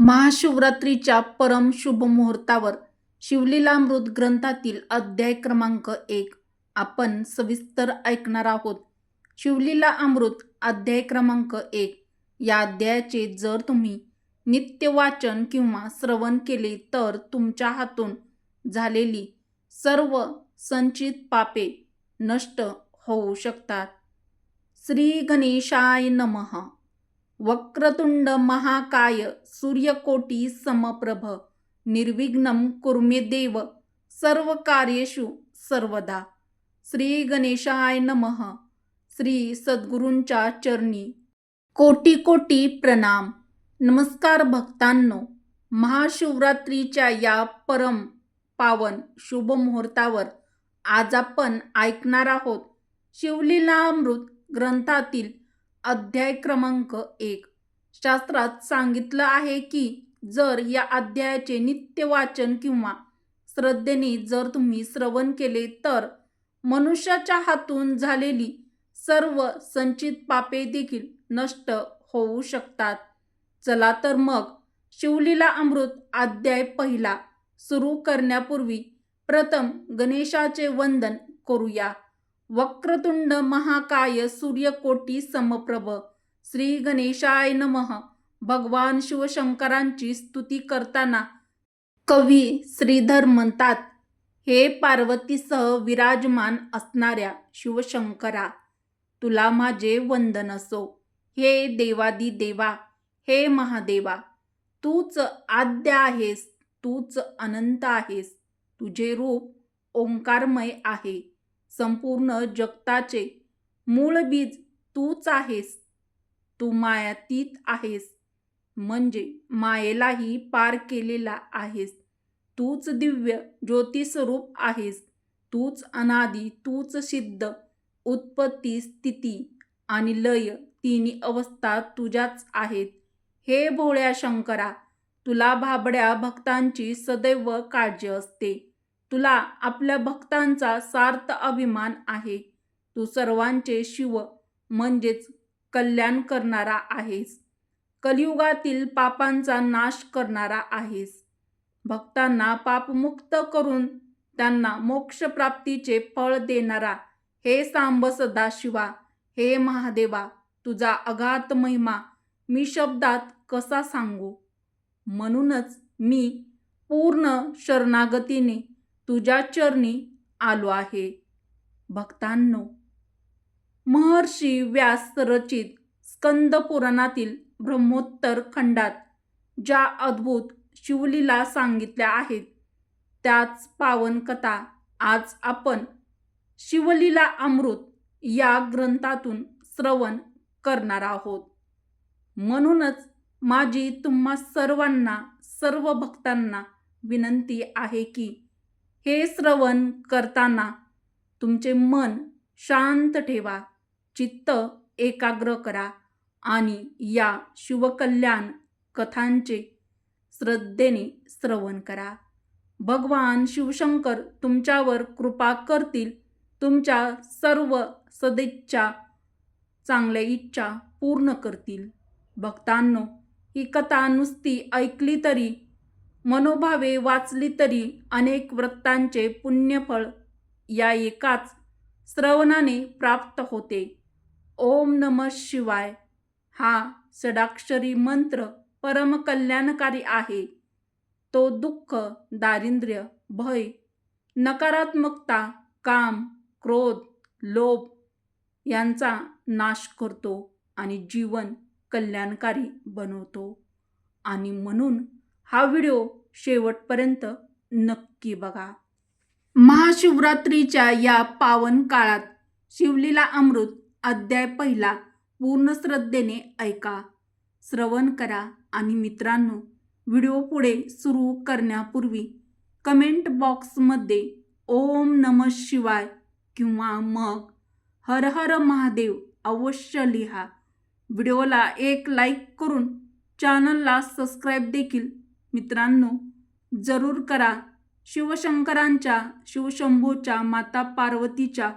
महाशिवरात्रीच्या परम शुभ मुहूर्तावर शिवलीलामृत ग्रंथातील अध्याय क्रमांक 1 आपण सविस्तर ऐकणार आहोत. शिवलीला अमृत अध्याय क्रमांक 1 या अध्यायाचे जर तुम्ही नित्य वाचन किंवा श्रवण केले तर तुमच्या हातून झालेली सर्व संचित पापे नष्ट होऊ शकतात. श्री गणेशाय नमः. वक्रतुंड महाकाय सूर्यकोटी समप्रभ निर्विघ्नं कुर्मे देव सर्व कार्येषु सर्वदा. श्री गणेशाय नमः. श्री सद्गुरूंच्या चरणी कोटी कोटी प्रणाम. नमस्कार भक्तांनो, महाशिवरात्रीच्या या परम पावन शुभ मुहूर्तावर आज आपण ऐकणार आहोत शिवलीलामृत ग्रंथातील अध्याय क्रमांक 1. शास्त्रात सांगितलं आहे की जर या अध्यायाचे नित्य वाचन किंवा श्रद्धेने जर तुम्ही श्रवण केले तर मनुष्याच्या हातून झालेली सर्व संचित पापे देखील नष्ट होऊ शकतात. चला तर मग शिवलीला अमृत अध्याय पहिला सुरू करण्यापूर्वी प्रथम गणेशाचे वंदन करूया. वक्रतुंड महाकाय सूर्यकोटी समप्रभ श्री गणेशाय नमः. भगवान शिवशंकरांची स्तुती करताना कवी श्रीधर म्हणतात, हे पार्वतीसह विराजमान असणाऱ्या शिवशंकरा, तुला माझे वंदन असो. हे देवादी देवा, हे महादेवा, तूच आद्य आहेस, तूच अनंत आहेस. तुझे रूप ओंकारमय आहे. संपूर्ण जगताचे मूळ बीज तूच आहेस. तू मायातीत आहेस, म्हणजे मायेलाही पार केलेला आहेस. तूच दिव्य ज्योतिस्वरूप आहेस. तूच अनादी, तूच सिद्ध. उत्पत्ती, स्थिती आणि लय तिन्ही अवस्था तुझ्याच आहेत. हे भोळ्या शंकरा, तुला भाबड्या भक्तांची सदैव काळजी असते. तुला आपल्या भक्तांचा सार्थ अभिमान आहे. तू सर्वांचे शिव म्हणजेच कल्याण करणारा आहेस. कलियुगातील पापांचा नाश करणारा आहेस. भक्तांना पापमुक्त करून त्यांना मोक्षप्राप्तीचे फळ देणारा हे सांब सदाशिवा, हे महादेवा, तुझा अगाध महिमा मी शब्दात कसा सांगू. म्हणूनच मी पूर्ण शरणागतीने तुझ्या चरणी आलो आहे. भक्तांनो, महर्षी व्यास रचित स्कंद पुराणातील ब्रह्मोत्तर खंडात ज्या अद्भुत शिवलीला सांगितल्या आहेत त्याच पावन कथा आज आपण शिवलीला अमृत या ग्रंथातून श्रवण करणार आहोत. म्हणूनच माझी तुम्हा सर्वांना, सर्व भक्तांना विनंती आहे की हे श्रवण करताना तुमचे मन शांत ठेवा, चित्त एकाग्र करा आणि या शिवकल्याण कथांचे श्रद्धेने श्रवण करा. भगवान शिवशंकर तुमच्यावर कृपा करतील. तुमच्या सर्व सदिच्छा, चांगल्या इच्छा पूर्ण करतील. भक्तांनो, ही कथा नुसती ऐकली तरी, मनोभावे वाचली तरी अनेक व्रतांचे पुण्यफळ या एकाच श्रवणाने प्राप्त होते. ओम नमः शिवाय हा षडाक्षरी मंत्र परम कल्याणकारी आहे. तो दुःख, दारिद्र्य, भय, नकारात्मकता, काम, क्रोध, लोभ यांचा नाश करतो आणि जीवन कल्याणकारी बनवतो. आणि म्हणून हा व्हिडिओ शेवटपर्यंत नक्की बघा. महाशिवरात्रीच्या या पावन काळात शिवलीला अमृत अध्याय पहिला पूर्ण श्रद्धेने ऐका, श्रवण करा आणि मित्रांनो, व्हिडिओ पुढे सुरू करण्यापूर्वी कमेंट बॉक्समध्ये ओम नमः शिवाय किंवा मग हर हर महादेव अवश्य लिहा. व्हिडिओला एक लाईक करून चॅनलला सबस्क्राईब देखील मित्रांनो जरूर करा. शिवशंकरांच्या, शिवशंभूच्या, माता पार्वतीच्या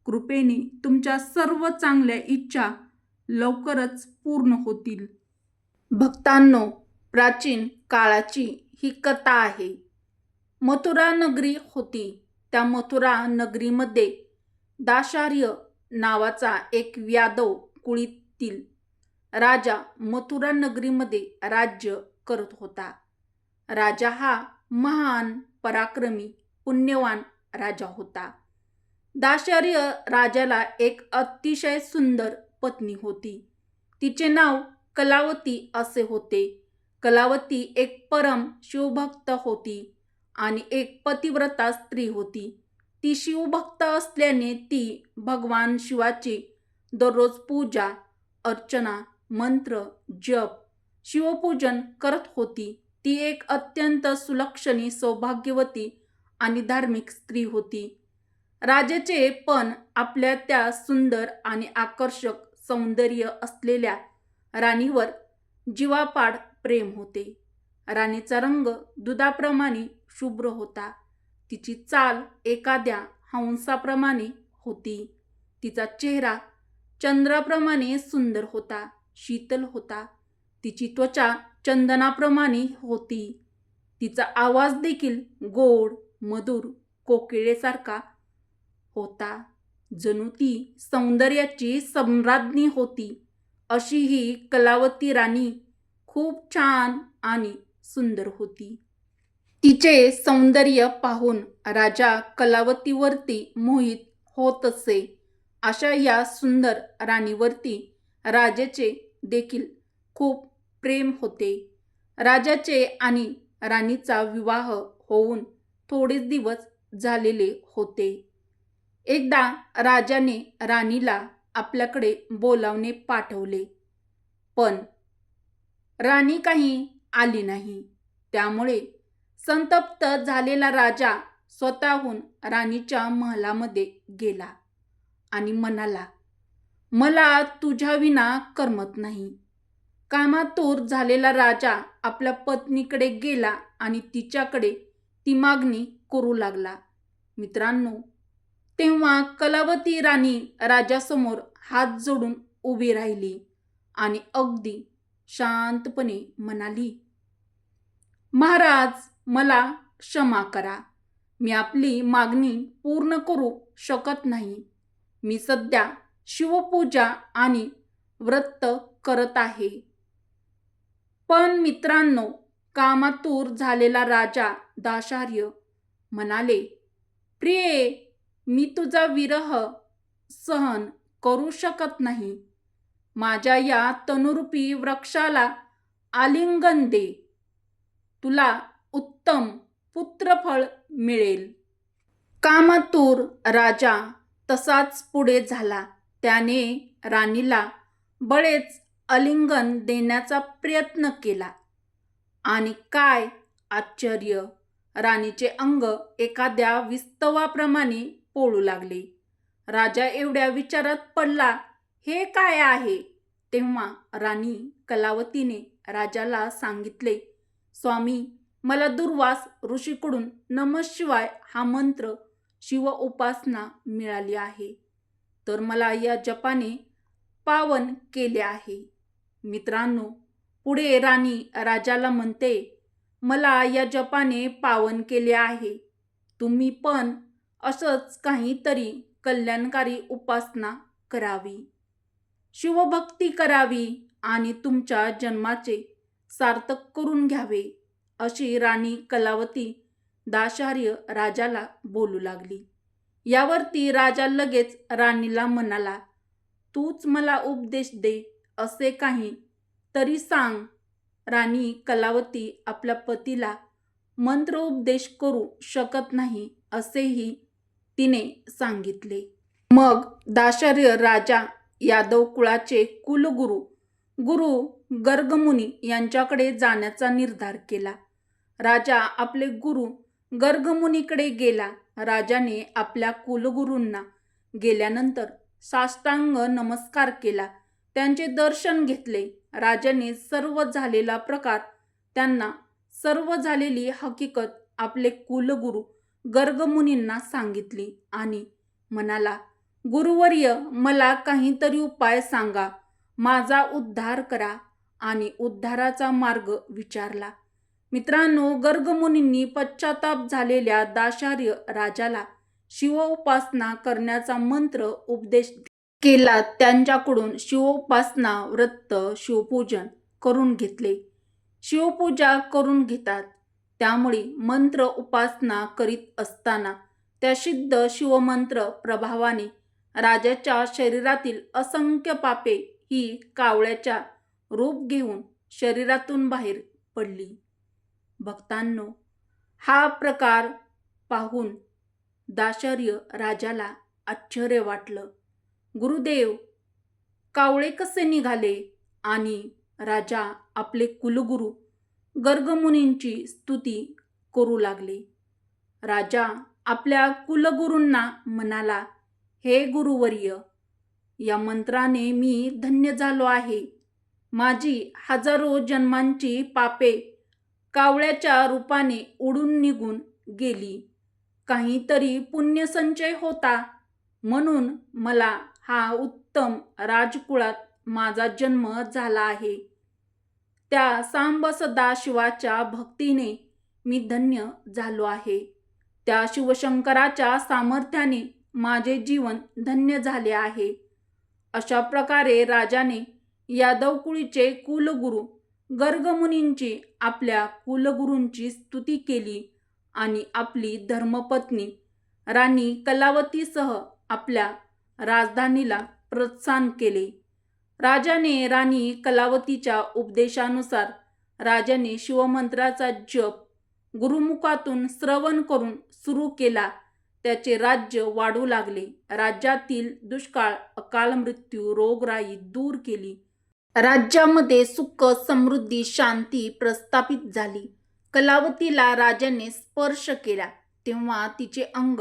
कृपेने तुमच्या सर्व चांगल्या इच्छा लवकरच पूर्ण होतील. भक्तांनो, प्राचीन काळाची ही कथा आहे. मथुरा नगरी होती. त्या मथुरा नगरीमध्ये दाशार्य नावाचा एक यादव कुळीतील राजा मथुरा नगरीमध्ये राज्य करत होता. राजा हा महान, पराक्रमी, पुण्यवान राजा होता. दाशार्य राजाला एक अतिशय सुंदर पत्नी होती. तिचे नाव कलावती असे होते. कलावती एक परम शिवभक्त होती आणि एक पतिव्रता स्त्री होती. ती शिवभक्त असल्याने ती भगवान शिवाची दररोज पूजा, अर्चना, मंत्र, जप, शिवपूजन करत होती. ती एक अत्यंत सुलक्षणी, सौभाग्यवती आणि धार्मिक स्त्री होती. राजाचे पण आपल्या त्या सुंदर आणि आकर्षक सौंदर्य असलेल्या राणीवर जीवापाड प्रेम होते. राणीचा रंग दुधाप्रमाणे शुभ्र होता. तिची चाल एखाद्या हंसाप्रमाणे होती. तिचा चेहरा चंद्राप्रमाणे सुंदर होता, शीतल होता. तिची त्वचा चंदनाप्रमाणे होती. तिचा आवाज देखील गोड, मधुर, कोकिळेसारखा होता. जणू ती सौंदर्याची सम्राज्ञी होती. अशी ही कलावती राणी खूप छान आणि सुंदर होती. तिचे सौंदर्य पाहून राजा कलावतीवरती मोहित होत असे. अशा या सुंदर राणीवरती राजाचे देखील खूप प्रेम होते. राजाचे आणि राणीचा विवाह होऊन थोडेच दिवस झालेले होते. एकदा राजाने राणीला आपल्याकडे बोलावणे पाठवले, पण राणी काही आली नाही. त्यामुळे संतप्त झालेला राजा स्वतःहून राणीच्या महलामध्ये गेला आणि म्हणाला, मला तुझ्याविना करमत नाही. कामातूर झालेला राजा आपल्या पत्नीकडे गेला आणि तिच्याकडे ती मागणी करू लागला. मित्रांनो, तेव्हा कलावती राणी राजासमोर हात जोडून उभी राहिली आणि अगदी शांतपणे म्हणाली, महाराज, मला क्षमा करा. मी आपली मागणी पूर्ण करू शकत नाही. मी सध्या शिवपूजा आणि व्रत करत आहे. पण मित्रांनो, कामातूर झालेला राजा दाशार्य म्हणाले, प्रिये, मी तुझा विरह सहन करू शकत नाही. माझ्या या तनुरूपी वृक्षाला आलिंगन दे. तुला उत्तम पुत्रफळ मिळेल. कामातूर राजा तसाच पुढे झाला. त्याने राणीला बळेच आलिंगन देण्याचा प्रयत्न केला आणि काय आश्चर्य, राणीचे अंग एखाद्या विस्तवाप्रमाणे पोळू लागले. राजा एवढ्या विचारात पडला, हे काय आहे? तेव्हा राणी कलावतीने राजाला सांगितले, स्वामी, मला दुर्वास ऋषीकडून नमःशिवाय हा मंत्र शिव उपासना मिळाली आहे, तर मला या जपाने पावन केले आहे. मित्रांनो, पुढे राणी राजाला म्हणते, मला या जपाने पावन केले आहे. तुम्ही पण असंच काहीतरी कल्याणकारी उपासना करावी, शिवभक्ती करावी आणि तुमच्या जन्माचे सार्थक करून घ्यावे, अशी राणी कलावती दाशार्य राजाला बोलू लागली. यावरती राजा लगेच राणीला म्हणाला, तूच मला उपदेश दे, असे काही तरी सांग. राणी कलावती आपल्या पतीला मंत्र उपदेश करू शकत नाही असेही तिने सांगितले. मग दाशार्य राजा यादव कुळाचे कुलगुरू गुरु गर्गमुनी यांच्याकडे जाण्याचा निर्धार केला. राजा आपले गुरु गर्गमुनीकडे गेला. राजाने आपल्या कुलगुरूंना गेल्यानंतर साष्टांग नमस्कार केला. त्यांचे दर्शन घेतले. राजाने सर्व झालेला प्रकार, त्यांना सर्व झालेली हकीकत आपले कुलगुरू गर्गमुनींना सांगितली आणि म्हणाला, गुरुवर्य, मला काहीतरी उपाय सांगा. माझा उद्धार करा आणि उद्धाराचा मार्ग विचारला. मित्रांनो, गर्गमुनींनी पश्चाताप झालेल्या दाशार्य राजाला शिवोपासना करण्याचा मंत्र उपदेश केला. त्यांच्याकडून शिवोपासना, व्रत, शिवपूजन करून घेतले. शिवपूजा करून घेतात. त्यामुळे मंत्र उपासना करीत असताना त्या सिद्ध शिवमंत्र प्रभावाने राजाच्या शरीरातील असंख्य पापे ही कावळ्याच्या रूप घेऊन शरीरातून बाहेर पडली. भक्तांनो, हा प्रकार पाहून दाशर्य राजाला आश्चर्य वाटलं. गुरुदेव, कावळे कसे निघाले? आणि राजा आपले कुलगुरू गर्गमुनींची स्तुती करू लागले. राजा आपल्या कुलगुरूंना म्हणाला, हे गुरुवर्य, या मंत्राने मी धन्य झालो आहे. माझी हजारो जन्मांची पापे कावळ्याच्या रूपाने उडून निघून गेली. काहीतरी पुण्यसंचय होता, म्हणून मला हा उत्तम राजकुळात माझा जन्म झाला आहे. त्या सांब सदाशिवाच्या भक्तीने मी धन्य झालो आहे. त्या शिवशंकराच्या सामर्थ्याने माझे जीवन धन्य झाले आहे. अशा प्रकारे राजाने यादवकुळीचे कुलगुरू गर्गमुनींची आपल्या कुलगुरूंची स्तुती केली आणि आपली धर्मपत्नी राणी कलावतीसह आपल्या राजधानीला प्रस्थान केले. राजाने राणी कलावतीच्या उपदेशानुसार राजाने शिवमंत्राचा जप गुरुमुखातून श्रवण करून सुरू केला. त्याचे राज्य वाढू लागले. राज्यातील दुष्काळ, अकाल मृत्यू, रोगराई दूर केली. राज्यामध्ये सुख, समृद्धी, शांती प्रस्थापित झाली. कलावतीला राजाने स्पर्श केला तेव्हा तिचे अंग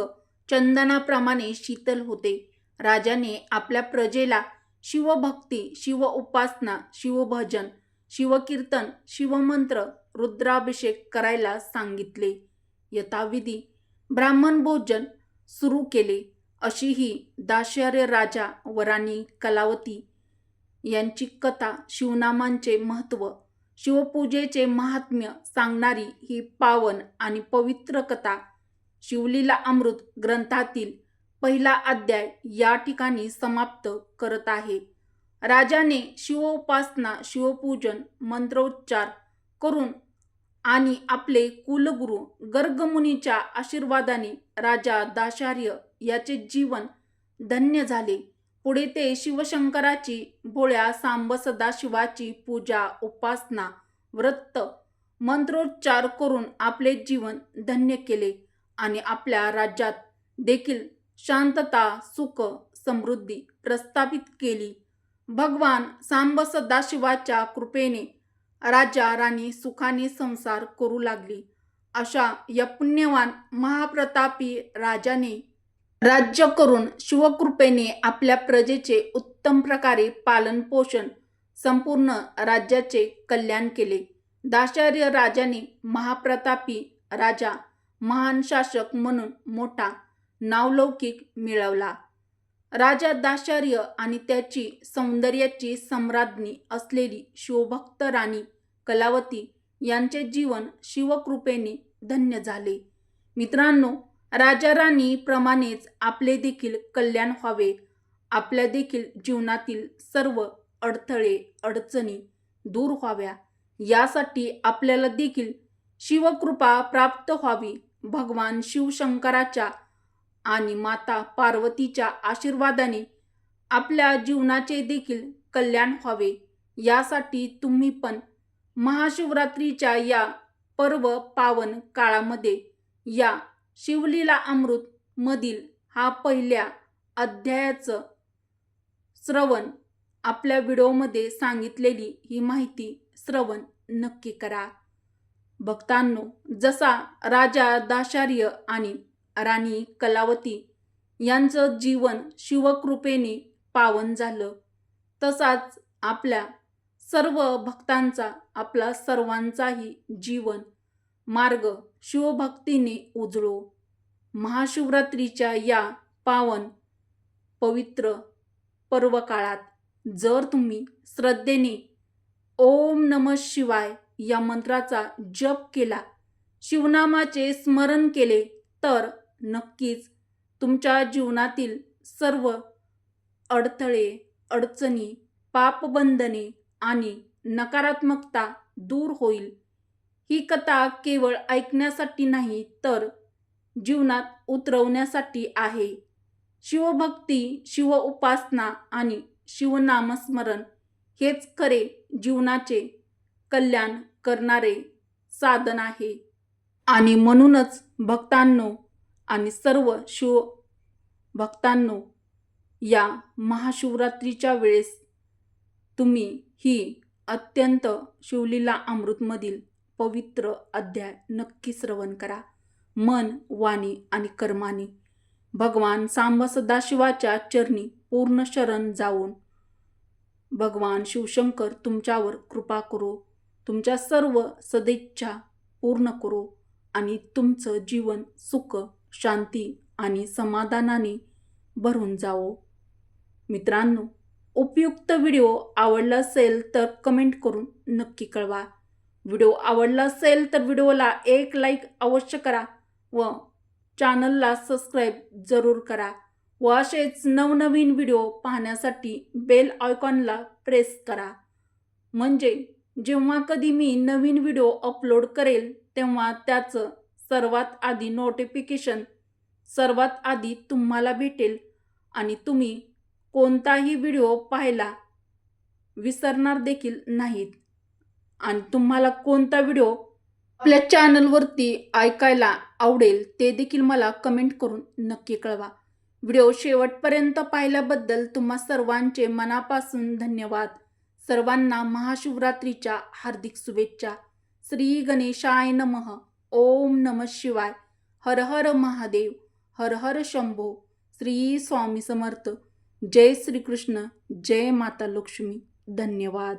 चंदनाप्रमाणे शीतल होते. राजाने आपल्या प्रजेला शिवभक्ती, शिव उपासना, शिवभजन, शिवकीर्तन, शिवमंत्र, रुद्राभिषेक करायला सांगितले. यथाविधी ब्राह्मण भोजन सुरू केले. अशी ही दाशर्य राजा व राणी कलावती यांची कथा, शिवनामांचे महत्त्व, शिवपूजेचे महात्म्य सांगणारी ही पावन आणि पवित्र कथा शिवलीला अमृत ग्रंथातील पहिला अध्याय या ठिकाणी समाप्त करत आहे. राजाने शिवोपासना, शिवपूजन, मंत्रोच्चार करून आणि आपले कुलगुरू गर्गमुनीच्या आशीर्वादाने राजा दाशार्य याचे जीवन धन्य झाले. पुढे ते शिवशंकराची, भोळ्या सांब सदाशिवाची पूजा, उपासना, व्रत, मंत्रोच्चार करून आपले जीवन धन्य केले आणि आपल्या राज्यात देखील शांतता, सुख, समृद्धी प्रस्थापित केली. भगवान सांब सदाशिवाच्या कृपेने राजा राणी सुखाने संसार करू लागली. अशा या पुण्यवान महाप्रतापी राजाने राज्य करून शिवकृपेने आपल्या प्रजेचे उत्तम प्रकारे पालन पोषण, संपूर्ण राज्याचे कल्याण केले. दाशर्य राजाने महाप्रतापी राजा, महान शासक म्हणून मोठा नावलौकिक मिळवला. राजा दाशर्य आणि त्याची सौंदर्याची सम्राज्ञी असलेली शिवभक्त राणी कलावती यांचे जीवन शिवकृपेने धन्य झाले. मित्रांनो, राजा राणी प्रमाणेच आपले देखील कल्याण व्हावे, आपल्या देखील जीवनातील सर्व अडथळे, अडचणी दूर व्हाव्या, यासाठी आपल्याला देखील शिवकृपा प्राप्त व्हावी. भगवान शिवशंकराच्या आणि माता पार्वतीच्या आशीर्वादाने आपल्या जीवनाचे देखील कल्याण व्हावे, यासाठी तुम्ही पण महाशिवरात्रीच्या या पर्व पावन काळामध्ये या शिवलीला अमृत मधील हा पहिल्या अध्यायाचं श्रवण, आपल्या व्हिडिओमध्ये सांगितलेली ही माहिती श्रवण नक्की करा. भक्तांनो, जसा राजा दाशार्य आणि राणी कलावती यांचं जीवन शिवकृपेने पावन झालं, तसाच आपल्या सर्व भक्तांचा, आपला सर्वांचाही जीवन मार्ग शिवभक्तीने उजळो. महाशिवरात्रीच्या या पावन पवित्र पर्व काळात जर तुम्ही श्रद्धेने ओम नमः शिवाय या मंत्राचा जप केला, शिवनामाचे स्मरण केले तर नक्कीच तुमच्या जीवनातील सर्व अडथळे, अडचणी, पापबंधने आणि नकारात्मकता दूर होईल. ही कथा केवळ ऐकण्यासाठी नाही तर जीवनात उतरवण्यासाठी आहे. शिवभक्ती, शिव उपासना आणि शिवनामस्मरण हेच खरे जीवनाचे कल्याण करणारे साधन आहे. आणि म्हणूनच भक्तांनो आणि सर्व शिव भक्तांनो, या महाशिवरात्रीच्या वेळेस तुम्ही ही अत्यंत शिवलीला अमृतमधील पवित्र अध्याय नक्की श्रवण करा. मन, वाणी आणि कर्माने भगवान सांब सदाशिवाच्या चरणी पूर्ण शरण जाऊन भगवान शिवशंकर तुमच्यावर कृपा करो, तुमच्या सर्व सदिच्छा पूर्ण करो आणि तुमचं जीवन सुख, शांती आणि समाधानाने भरून जावो. मित्रांनो, उपयुक्त व्हिडिओ आवडला असेल तर कमेंट करून नक्की कळवा. व्हिडिओ आवडला असेल तर व्हिडिओला एक लाईक अवश्य करा व चॅनलला सबस्क्राईब जरूर करा व असेच नवनवीन व्हिडिओ पाहण्यासाठी बेल आयकॉनला प्रेस करा. म्हणजे जेव्हा कधी मी नवीन व्हिडिओ अपलोड करेल तेव्हा त्याचं सर्वात आधी नोटिफिकेशन सर्वात आधी तुम्हाला भेटेल आणि तुम्ही कोणताही व्हिडिओ पाहायला विसरणार देखील नाहीत. आणि तुम्हाला कोणता व्हिडिओ आपल्या चॅनलवरती ऐकायला आवडेल ते देखील मला कमेंट करून नक्की कळवा. व्हिडिओ शेवटपर्यंत पाहिल्याबद्दल तुम्हा सर्वांचे मनापासून धन्यवाद. सर्वांना महाशिवरात्रीच्या हार्दिक शुभेच्छा. श्री गणेशाय नमः. ओम नमः शिवाय. हर हर महादेव. हर हर शंभो. श्री स्वामी समर्थ. जय श्री कृष्ण. जय माता लक्ष्मी. धन्यवाद.